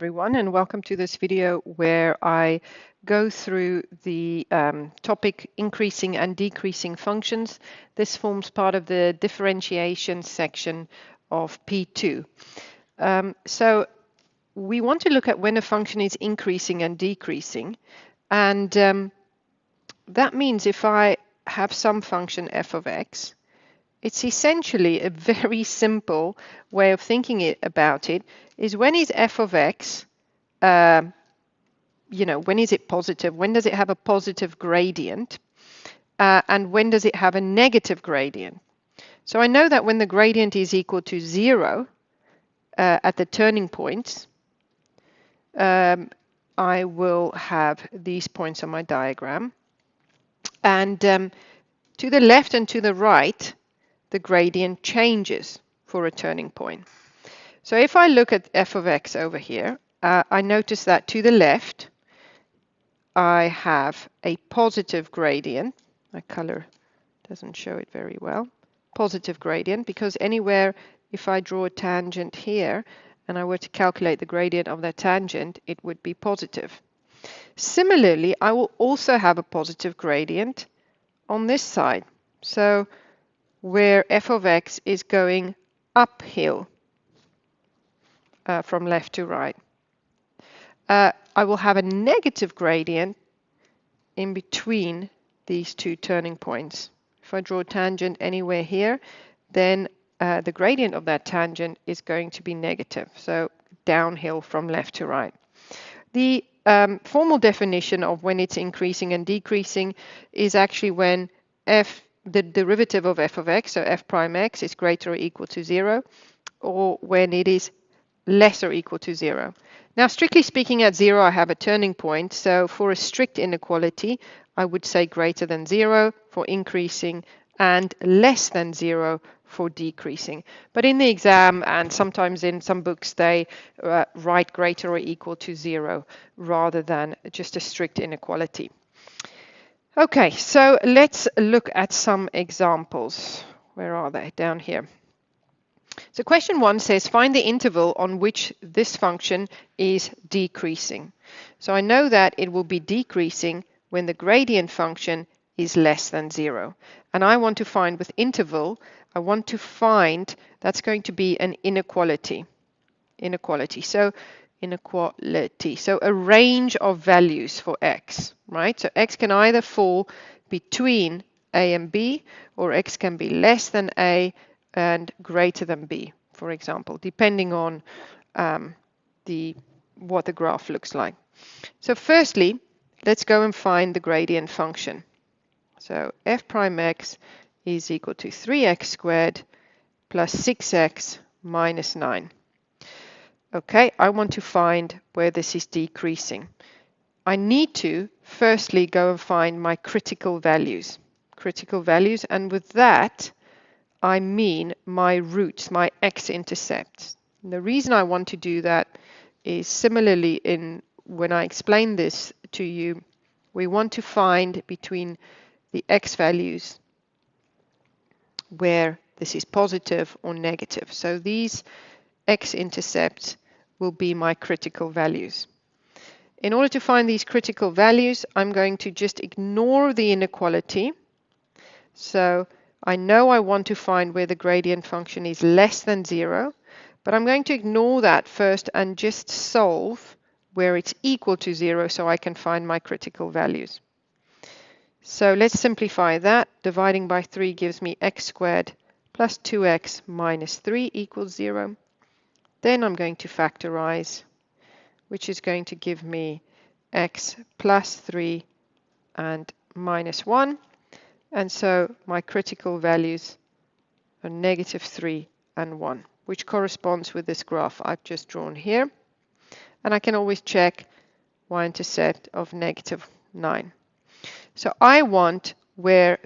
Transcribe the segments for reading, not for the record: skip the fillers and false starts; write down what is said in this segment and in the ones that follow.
everyone, and welcome to this video where I go through the topic increasing and decreasing functions. This forms part of the differentiation section of P2. So we want to look at when a function is increasing and decreasing, and that means if I have some function f of x, it's essentially a very simple way of thinking about it is when is f of x, when is it positive? When does it have a positive gradient? And when does it have a negative gradient? So I know that when the gradient is equal to 0 at the turning points, I will have these points on my diagram. And to the left and to the right, the gradient changes for a turning point. So if I look at f of x over here, I notice that to the left, I have a positive gradient. My color doesn't show it very well. Positive gradient, because anywhere, if I draw a tangent here, and I were to calculate the gradient of that tangent, it would be positive. Similarly, I will also have a positive gradient on this side. So where f of x is going uphill from left to right. I will have a negative gradient in between these two turning points. If I draw a tangent anywhere here, then the gradient of that tangent is going to be negative, so downhill from left to right. The formal definition of when it's increasing and decreasing is actually when the derivative of f of x, so f prime x, is greater or equal to 0, or when it is less or equal to 0. Now, strictly speaking, at 0, I have a turning point. So for a strict inequality, I would say greater than 0 for increasing and less than 0 for decreasing. But in the exam, and sometimes in some books, they write greater or equal to 0 rather than just a strict inequality. Okay, so let's look at some examples. Where are they? Down here. So question 1 says, find the interval on which this function is decreasing. So I know that it will be decreasing when the gradient function is less than 0. And I want to find with interval, I want to find that's going to be an inequality. So a range of values for x, right? So x can either fall between a and b, or x can be less than a and greater than b, for example, depending on what the graph looks like. So firstly, let's go and find the gradient function. So f prime x is equal to 3x squared plus 6x minus 9. Okay, I want to find where this is decreasing. I need to firstly go and find my critical values. And with that, I mean my roots, my x-intercepts. The reason I want to do that is similarly when I explain this to you, we want to find between the x values where this is positive or negative. So these x-intercepts will be my critical values. In order to find these critical values, I'm going to just ignore the inequality. So I know I want to find where the gradient function is less than 0, but I'm going to ignore that first and just solve where it's equal to 0 so I can find my critical values. So let's simplify that. Dividing by 3 gives me x squared plus 2x minus 3 equals 0. Then I'm going to factorize, which is going to give me x plus 3 and minus 1. And so my critical values are negative 3 and 1, which corresponds with this graph I've just drawn here. And I can always check y-intercept of negative 9. So I want where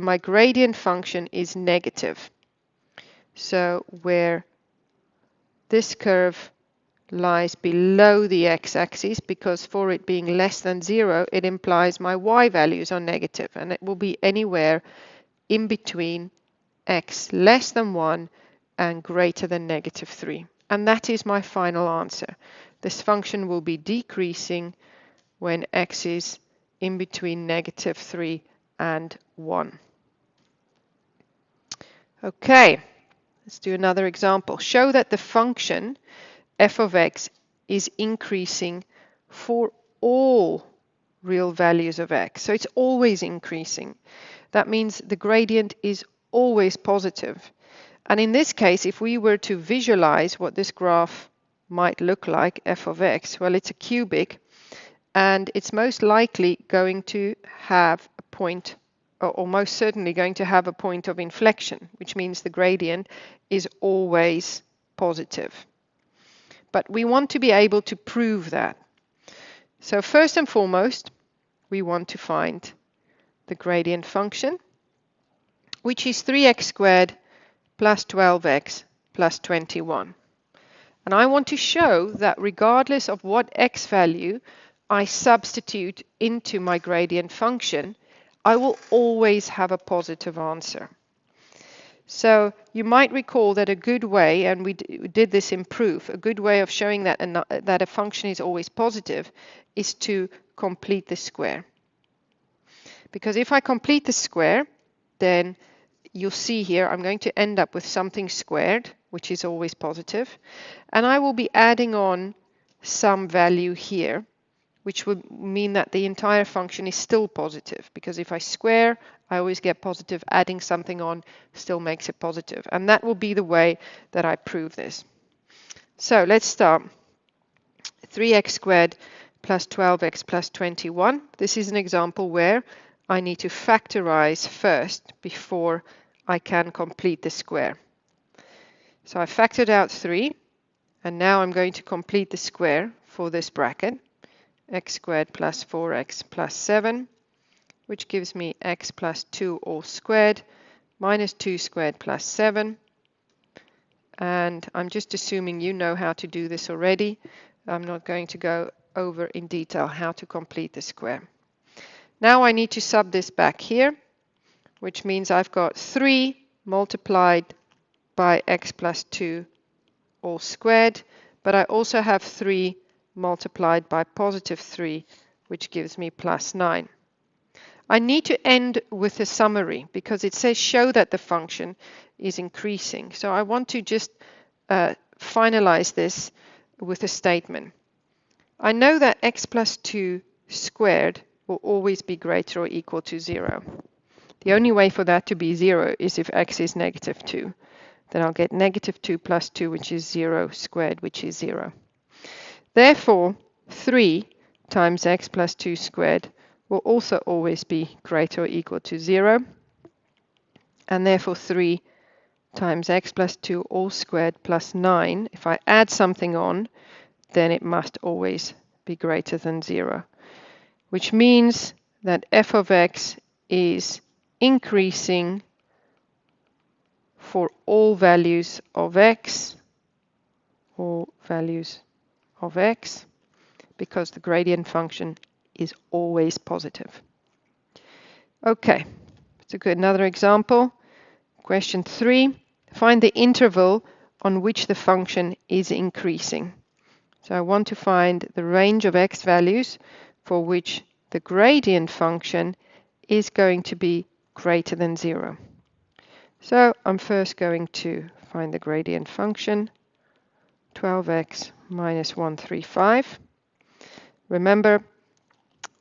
my gradient function is negative. So where this curve lies below the x-axis, because for it being less than 0, it implies my y values are negative, and it will be anywhere in between x less than 1 and greater than negative 3. And that is my final answer. This function will be decreasing when x is in between -3 and 1. Okay, let's do another example. Show that the function f of x is increasing for all real values of x. So it's always increasing. That means the gradient is always positive. And in this case, if we were to visualize what this graph might look like, f of x, well, it's a cubic, and it's most likely going to have a point, or most certainly going to have a point of inflection, which means the gradient is always positive. But we want to be able to prove that. So first and foremost, we want to find the gradient function, which is 3x squared plus 12x plus 21. And I want to show that regardless of what x value I substitute into my gradient function, I will always have a positive answer. So you might recall that a good way, and we did this in proof, a good way of showing that a function is always positive is to complete the square. Because if I complete the square, then you'll see here I'm going to end up with something squared, which is always positive, and I will be adding on some value here, which would mean that the entire function is still positive, because if I square, I always get positive. Adding something on still makes it positive, and that will be the way that I prove this. So let's start. 3x squared plus 12x plus 21. This is an example where I need to factorize first before I can complete the square. So I factored out 3, and now I'm going to complete the square for this bracket. X squared plus 4x plus 7, which gives me x plus 2 all squared minus 2 squared plus 7. And I'm just assuming you know how to do this already. I'm not going to go over in detail how to complete the square. Now I need to sub this back here, which means I've got 3 multiplied by x plus 2 all squared, but I also have 3 multiplied by positive 3, which gives me plus 9. I need to end with a summary because it says show that the function is increasing. So I want to just finalize this with a statement. I know that x plus 2 squared will always be greater or equal to 0. The only way for that to be 0 is if x is -2. Then I'll get -2 plus 2, which is 0 squared, which is 0. Therefore, 3 times x plus 2 squared will also always be greater or equal to 0. And therefore 3 times x plus 2 all squared plus 9, if I add something on, then it must always be greater than 0. Which means that f of x is increasing for all values of x, because the gradient function is always positive. Okay, let's look at another example. Question 3, find the interval on which the function is increasing. So I want to find the range of x values for which the gradient function is going to be greater than 0. So I'm first going to find the gradient function, 12x minus 135. Remember,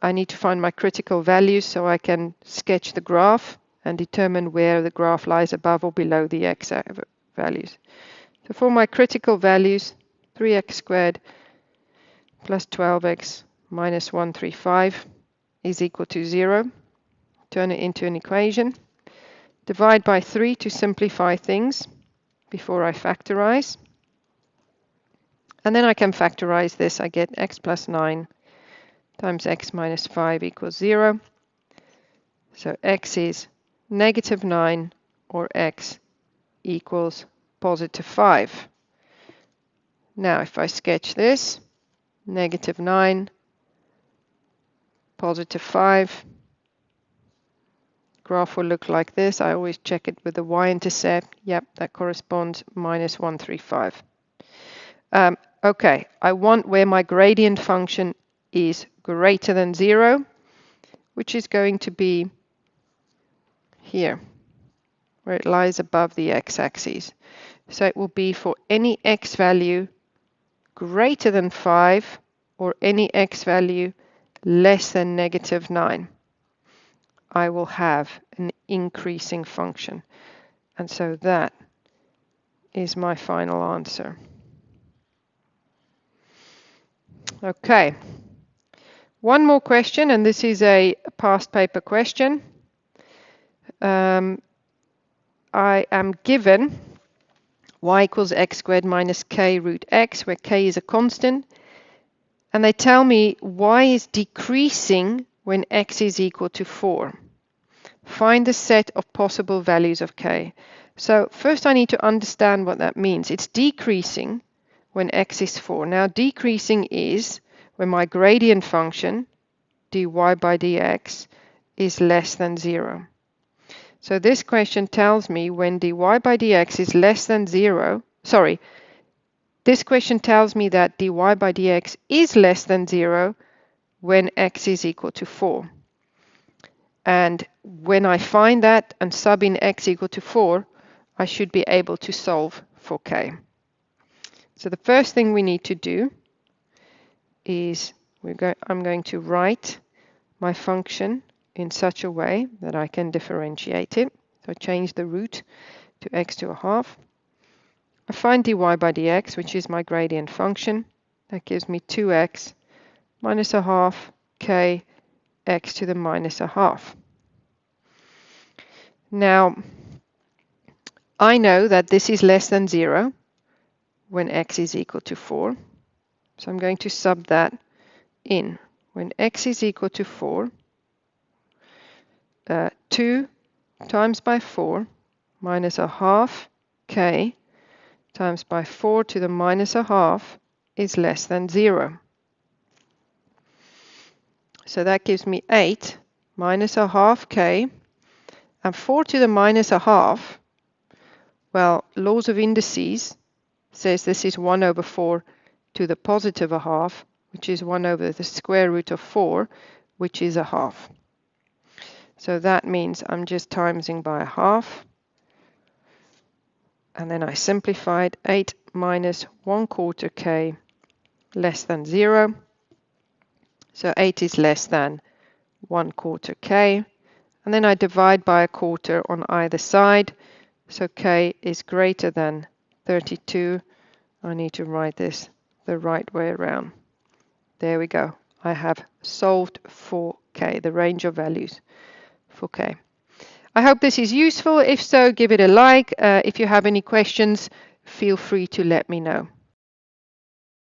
I need to find my critical values so I can sketch the graph and determine where the graph lies above or below the x values. So for my critical values, 3x squared plus 12x minus 135 is equal to 0. Turn it into an equation. Divide by 3 to simplify things before I factorize. And then I can factorize this. I get x plus 9 times x minus 5 equals 0. So x is -9, or x equals positive 5. Now if I sketch this, -9, positive 5, graph will look like this. I always check it with the y-intercept. Yep, that corresponds -135. Okay, I want where my gradient function is greater than 0, which is going to be here, where it lies above the x-axis. So it will be for any x value greater than 5 or any x value less than -9. I will have an increasing function. And so that is my final answer. Okay. One more question, and this is a past paper question. I am given y equals x squared minus k root x, where k is a constant, and they tell me y is decreasing when x is equal to 4. Find the set of possible values of k. So first I need to understand what that means. It's decreasing when x is 4. Now decreasing is when my gradient function, dy by dx, is less than 0. So this question tells me when dy by dx is less than 0, this question tells me that dy by dx is less than 0 when x is equal to 4. And when I find that and sub in x equal to 4, I should be able to solve for k. So the first thing we need to do is I'm going to write my function in such a way that I can differentiate it. So change the root to x to a half. I find dy by dx, which is my gradient function. That gives me 2x minus a half k x to the minus a half. Now, I know that this is less than 0 when x is equal to 4. So I'm going to sub that in. When x is equal to 4, 2 times by 4 minus a half k times by 4 to the minus a half is less than 0. So that gives me 8 minus a half k, and 4 to the minus a half, well, laws of indices says this is 1 over 4 to the positive a half, which is 1 over the square root of 4, which is a half. So that means I'm just timesing by a half. And then I simplified 8 minus 1/4 k less than 0. So 8 is less than 1/4 k. And then I divide by a quarter on either side. So k is greater than 32. I need to write this the right way around. There we go. I have solved for k, the range of values for k. I hope this is useful. If so, give it a like. If you have any questions, feel free to let me know.